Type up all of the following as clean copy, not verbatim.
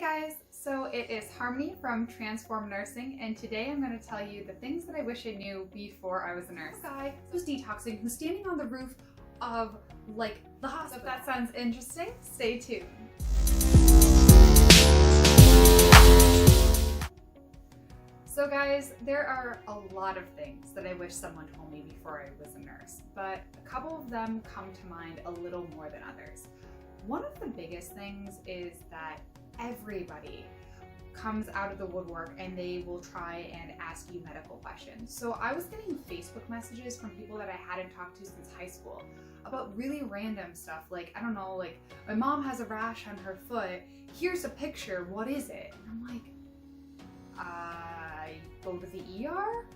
guys, so it is Harmony from tRNsform Nursing, and today I'm going to tell you the things that I wish I knew before I was a nurse. A guy who's detoxing, who's standing on the roof of like the hospital. So if that sounds interesting, stay tuned. So guys, there are a lot of things that I wish someone told me before I was a nurse, but a couple of them come to mind a little more than others. One of the biggest things is that everybody comes out of the woodwork and they will try and ask you medical questions. So I was getting Facebook messages from people that I hadn't talked to since high school about really random stuff, like, I don't know, like, my mom has a rash on her foot, here's a picture, what is it? And I'm like, I go to the ER?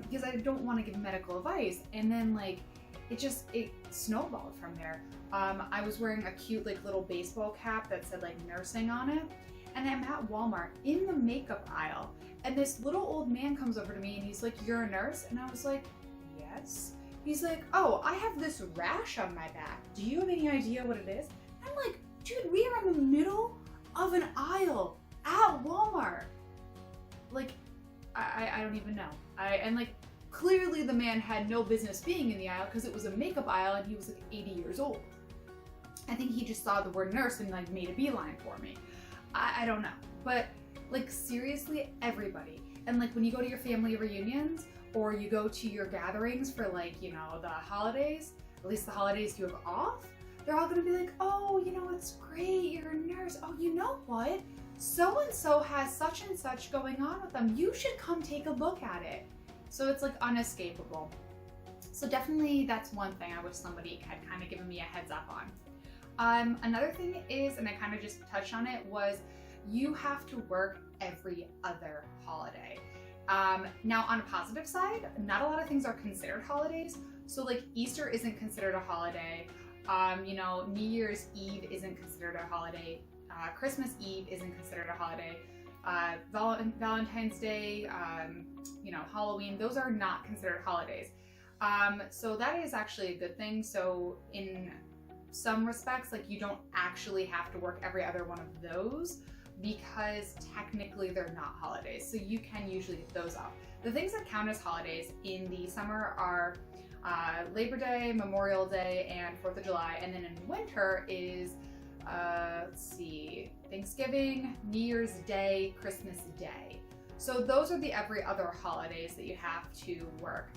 Because I don't want to give medical advice. And then like, it snowballed from there. I was wearing a cute like little baseball cap that said like nursing on it, and I'm at Walmart in the makeup aisle, and this little old man comes over to me and he's like, "You're a nurse?" And I was like, "Yes." He's like, "Oh, I have this rash on my back. Do you have any idea what it is?" I'm like, "Dude, we are in the middle of an aisle at Walmart." Like, I don't even know. And like, clearly the man had no business being in the aisle because it was a makeup aisle and he was like 80 years old. I think he just saw the word nurse and like made a beeline for me. I don't know. But like, seriously, everybody. And like, when you go to your family reunions or you go to your gatherings for like, you know, the holidays, at least the holidays you have off, they're all gonna be like, "Oh, you know, it's great, you're a nurse. Oh, you know what? So-and-so has such and such going on with them. You should come take a look at it." So it's like unescapable. So definitely that's one thing I wish somebody had kind of given me a heads up on. Another thing is, and I kind of just touched on it, was you have to work every other holiday. Now on a positive side, not a lot of things are considered holidays. So like Easter isn't considered a holiday. You know, New Year's Eve isn't considered a holiday. Christmas Eve isn't considered a holiday. Valentine's Day, you know, Halloween, those are not considered holidays. So that is actually a good thing. So in some respects, like, you don't actually have to work every other one of those because technically they're not holidays. So you can usually get those off. The things that count as holidays in the summer are Labor Day, Memorial Day, and 4th of July. And then in winter is let's see, Thanksgiving, New Year's Day, Christmas Day. So those are the every other holidays that you have to work.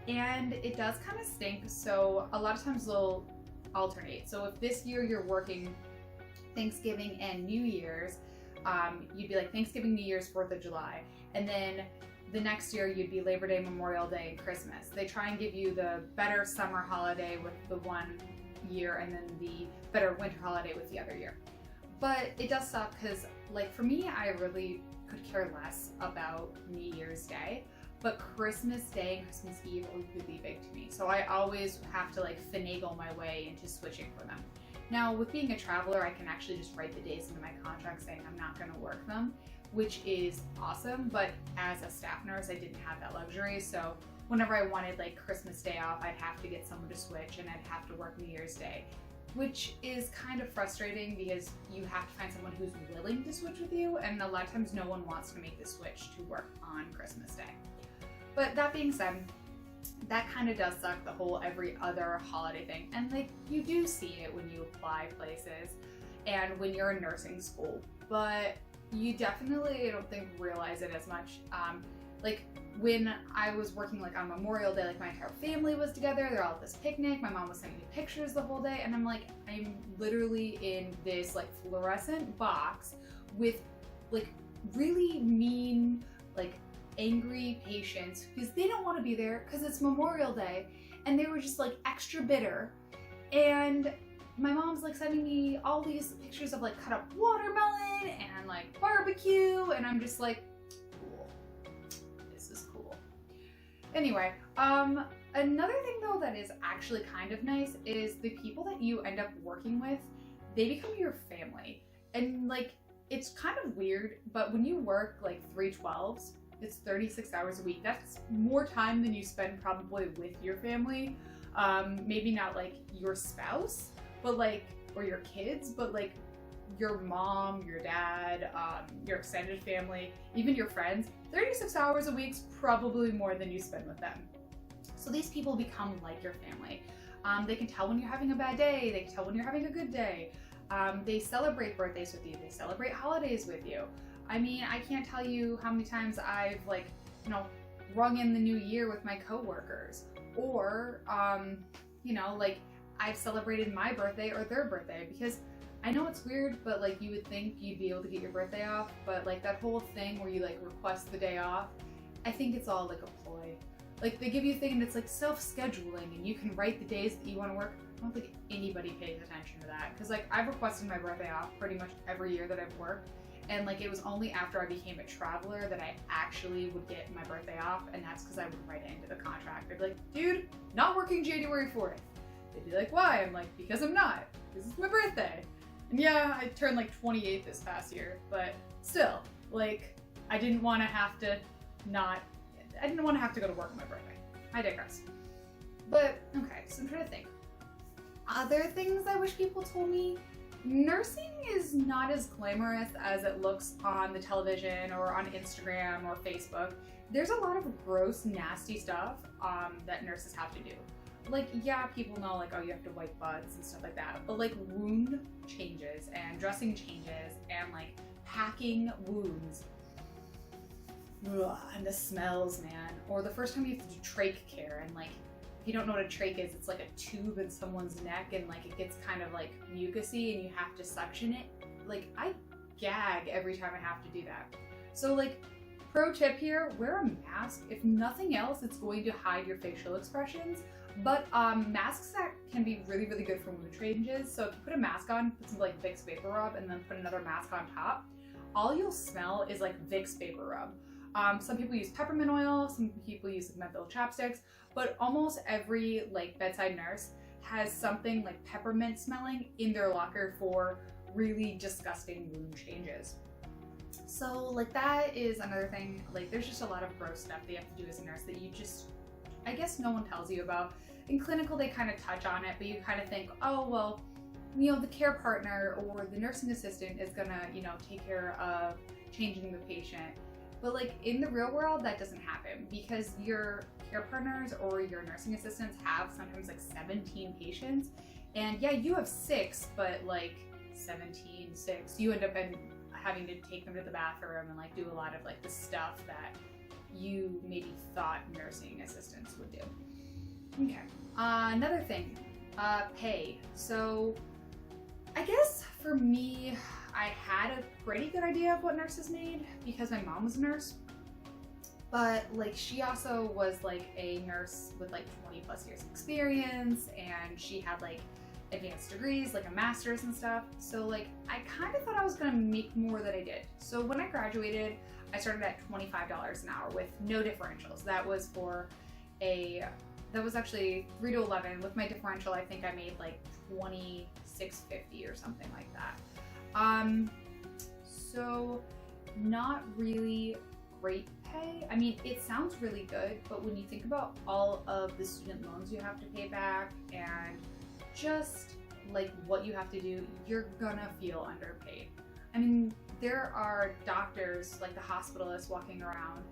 And it does kind of stink. So a lot of times they'll alternate. So if this year you're working Thanksgiving and New Year's, you'd be like Thanksgiving, New Year's, 4th of July. And then the next year you'd be Labor Day, Memorial Day, and Christmas. They try and give you the better summer holiday with the one year and then the better winter holiday with the other year. But it does suck because, like, for me, I really could care less about New Year's Day, but Christmas Day and Christmas Eve are really big to me. So I always have to like finagle my way into switching for them. Now with being a traveler, I can actually just write the days into my contract saying I'm not going to work them, which is awesome. But as a staff nurse, I didn't have that luxury. So whenever I wanted like Christmas Day off, I'd have to get someone to switch and I'd have to work New Year's Day, which is kind of frustrating because you have to find someone who's willing to switch with you, and a lot of times no one wants to make the switch to work on Christmas Day. But that being said, that kind of does suck, the whole every other holiday thing. And like, you do see it when you apply places and when you're in nursing school, but you definitely, I don't think, realize it as much. Like when I was working like on Memorial Day, like my entire family was together, they're all at this picnic, my mom was sending me pictures the whole day, and I'm like, I'm literally in this like fluorescent box with like really mean, like angry patients because they don't want to be there because it's Memorial Day, and they were just like extra bitter. And my mom's like sending me all these pictures of like cut up watermelon and like barbecue, and I'm just like, anyway, another thing though that is actually kind of nice is the people that you end up working with, they become your family. And like, it's kind of weird, but when you work like 3/12s, it's 36 hours a week. That's more time than you spend probably with your family. Maybe not like your spouse, but like, or your kids, but like your mom, your dad, your extended family, even your friends, 36 hours a week's probably more than you spend with them. So these people become like your family. They can tell when you're having a bad day, they can tell when you're having a good day. They celebrate birthdays with you, they celebrate holidays with you. I mean, I can't tell you how many times I've rung in the new year with my coworkers, or I've celebrated my birthday or their birthday, because I know it's weird, but like you would think you'd be able to get your birthday off, but like that whole thing where you like request the day off, I think it's all like a ploy. Like they give you a thing and it's like self-scheduling and you can write the days that you want to work. I don't think anybody pays attention to that, because like I've requested my birthday off pretty much every year that I've worked, and like it was only after I became a traveler that I actually would get my birthday off, and that's because I would write it into the contract. I'd be like, dude, not working January 4th. They'd be like, why? I'm like, because I'm not. This is my birthday. And yeah, I turned like 28 this past year, but still, like, I didn't want to have to go to work on my birthday. I digress. But, okay, so I'm trying to think. Other things I wish people told me? Nursing is not as glamorous as it looks on the television or on Instagram or Facebook. There's a lot of gross, nasty stuff that nurses have to do. Like, yeah, people know, like, oh, you have to wipe butts and stuff like that, but like wound changes and dressing changes and like packing wounds. Ugh, and the smells, man. Or the first time you have to do trach care, and like, if you don't know what a trach is, it's like a tube in someone's neck and like it gets kind of like mucousy and you have to suction it. Like, I gag every time I have to do that. So like, pro tip here, wear a mask. If nothing else, it's going to hide your facial expressions. But masks that can be really, really good for wound changes. So if you put a mask on, put some like Vicks Vapor Rub, and then put another mask on top, all you'll smell is like Vicks Vapor Rub. Some people use peppermint oil, some people use menthol chapsticks, but almost every like bedside nurse has something like peppermint smelling in their locker for really disgusting wound changes. So like that is another thing. Like there's just a lot of gross stuff that you have to do as a nurse that you just, I guess no one tells you about. In clinical, they kind of touch on it, but you kind of think, oh, well, the care partner or the nursing assistant is gonna, take care of changing the patient. But like in the real world, that doesn't happen, because your care partners or your nursing assistants have sometimes like 17 patients. And yeah, you have 6, but like 17, 6, you end up having to take them to the bathroom and like do a lot of like the stuff that you maybe thought nursing assistants would do. Okay, another thing, pay. So I guess for me, I had a pretty good idea of what nurses made because my mom was a nurse, but like she also was like a nurse with like 20 plus years experience, and she had like advanced degrees, like a master's and stuff. So like I kind of thought I was gonna make more than I did. So when I graduated, I started at $25 an hour with no differentials. That was actually 3 to 11. With my differential, I think I made like $26.50 or something like that. So not really great pay. I mean, it sounds really good, but when you think about all of the student loans you have to pay back and just like what you have to do, you're gonna feel underpaid. I mean, there are doctors, like the hospitalists walking around,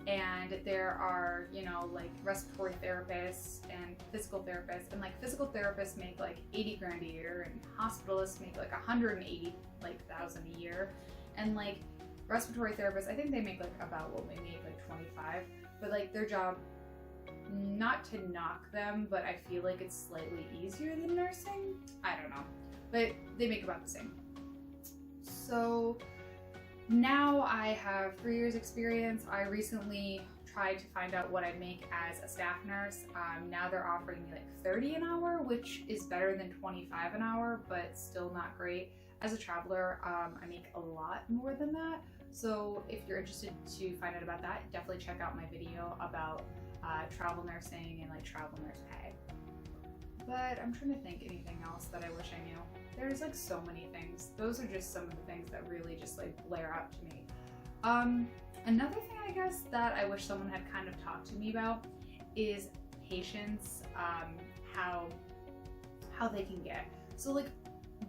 and there are, like respiratory therapists and physical therapists, and like physical therapists make like 80 grand a year, and hospitalists make like 180,000 a year, and like respiratory therapists, I think they make like about what we make, like 25, but like their job, not to knock them, but I feel like it's slightly easier than nursing. I don't know, but they make about the same. So now I have 3 years experience. I recently tried to find out what I'd make as a staff nurse. Now they're offering me like 30 an hour, which is better than 25 an hour, but still not great. As a traveler, I make a lot more than that. So if you're interested to find out about that, definitely check out my video about travel nursing and like travel nurse pay. But I'm trying to think anything else that I wish I knew. There's like so many things. Those are just some of the things that really just like blare out to me. Another thing I guess that I wish someone had kind of talked to me about is patience, how they can get. So like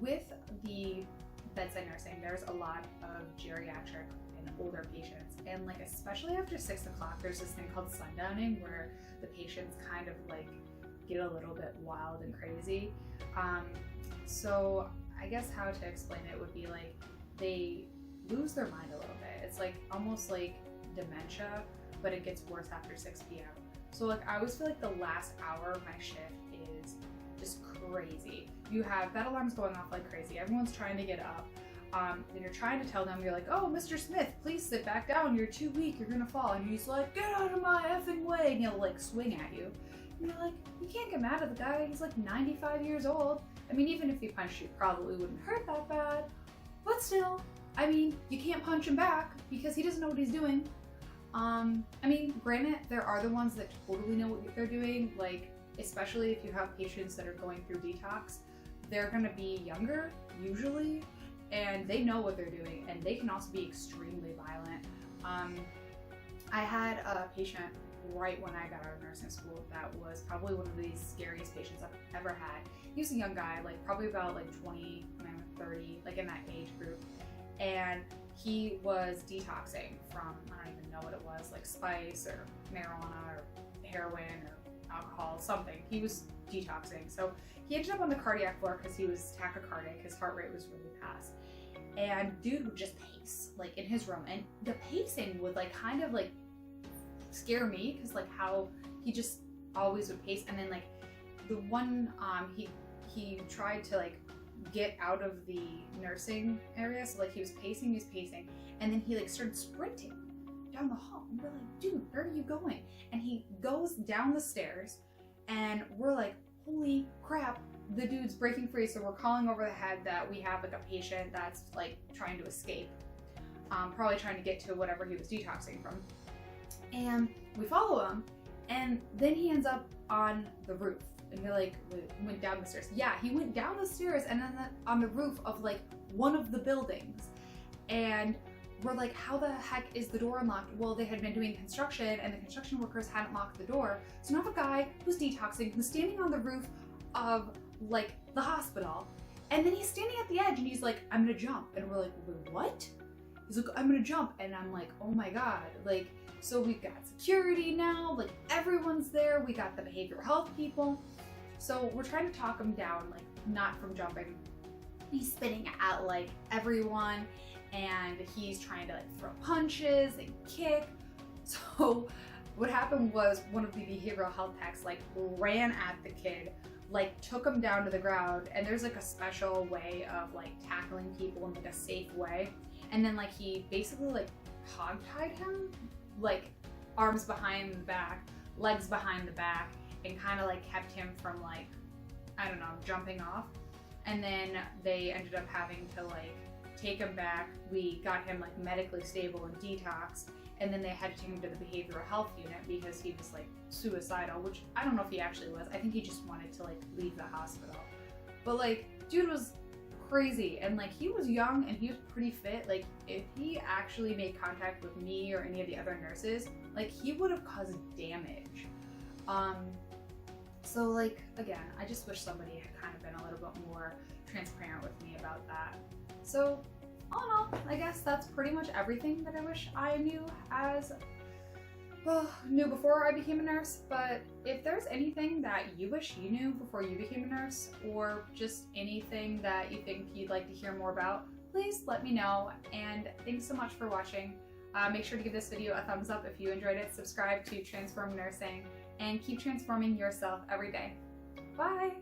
with the bedside nursing, there's a lot of geriatric and older patients, and like especially after 6 o'clock, there's this thing called sundowning where the patients kind of like get a little bit wild and crazy. So I guess how to explain it would be like they lose their mind a little bit. It's like almost like dementia, but it gets worse after 6 p.m. So like I always feel like the last hour of my shift is just crazy. You have bed alarms going off like crazy. Everyone's trying to get up. And you're trying to tell them, you're like, oh, Mr. Smith, please sit back down. You're too weak. You're gonna fall. And he's like, get out of my effing way. And he'll like swing at you. And you're like, you can't get mad at the guy. He's like 95 years old. I mean, even if he punched you, probably wouldn't hurt that bad. But still, I mean, you can't punch him back because he doesn't know what he's doing. I mean, granted, there are the ones that totally know what they're doing, like, especially if you have patients that are going through detox, they're gonna be younger, usually, and they know what they're doing, and they can also be extremely violent. I had a patient right when I got out of nursing school that was probably one of the scariest patients I've ever had. He was a young guy, like probably about like 20, 30, like in that age group, and he was detoxing from, I don't even know what it was, like spice or marijuana or heroin or alcohol, something. He was detoxing. So he ended up on the cardiac floor because he was tachycardic, his heart rate was really fast. And dude would just pace, like in his room. And the pacing would like kind of like scare me because like how he just always would pace. And then like the one, he tried to like get out of the nursing area, so like he was pacing, and then he like started sprinting down the hall, and we're like, dude, where are you going? And he goes down the stairs, and we're like, holy crap, the dude's breaking free. So we're calling over the head that we have like a patient that's like trying to escape, probably trying to get to whatever he was detoxing from, and we follow him, and then he ends up on the roof. And you're like, went down the stairs. Yeah, he went down the stairs and then on the roof of like one of the buildings. And we're like, how the heck is the door unlocked? Well, they had been doing construction and the construction workers hadn't locked the door. So now the guy who's detoxing was standing on the roof of like the hospital. And then he's standing at the edge and he's like, I'm gonna jump. And we're like, wait, what? He's like, I'm gonna jump. And I'm like, oh my God. Like, so we've got security now, like everyone's there. We got the behavioral health people. So we're trying to talk him down, like not from jumping. He's spinning at like everyone, and he's trying to like throw punches and kick. So what happened was one of the behavioral health techs like ran at the kid, like took him down to the ground, and there's like a special way of like tackling people in like a safe way. And then like he basically like hog-tied him, like arms behind the back, legs behind the back, and kind of like kept him from like, I don't know, jumping off. And then they ended up having to like take him back. We got him like medically stable and detoxed, and then they had to take him to the behavioral health unit because he was like suicidal, which I don't know if he actually was. I think he just wanted to like leave the hospital. But like, dude was crazy, and like he was young and he was pretty fit. Like if he actually made contact with me or any of the other nurses, like he would have caused damage. So like, again, I just wish somebody had kind of been a little bit more transparent with me about that. So all in all, I guess that's pretty much everything that I wish I knew knew before I became a nurse. But if there's anything that you wish you knew before you became a nurse, or just anything that you think you'd like to hear more about, please let me know. And thanks so much for watching. Make sure to give this video a thumbs up if you enjoyed it, subscribe to Transform Nursing, and keep transforming yourself every day. Bye!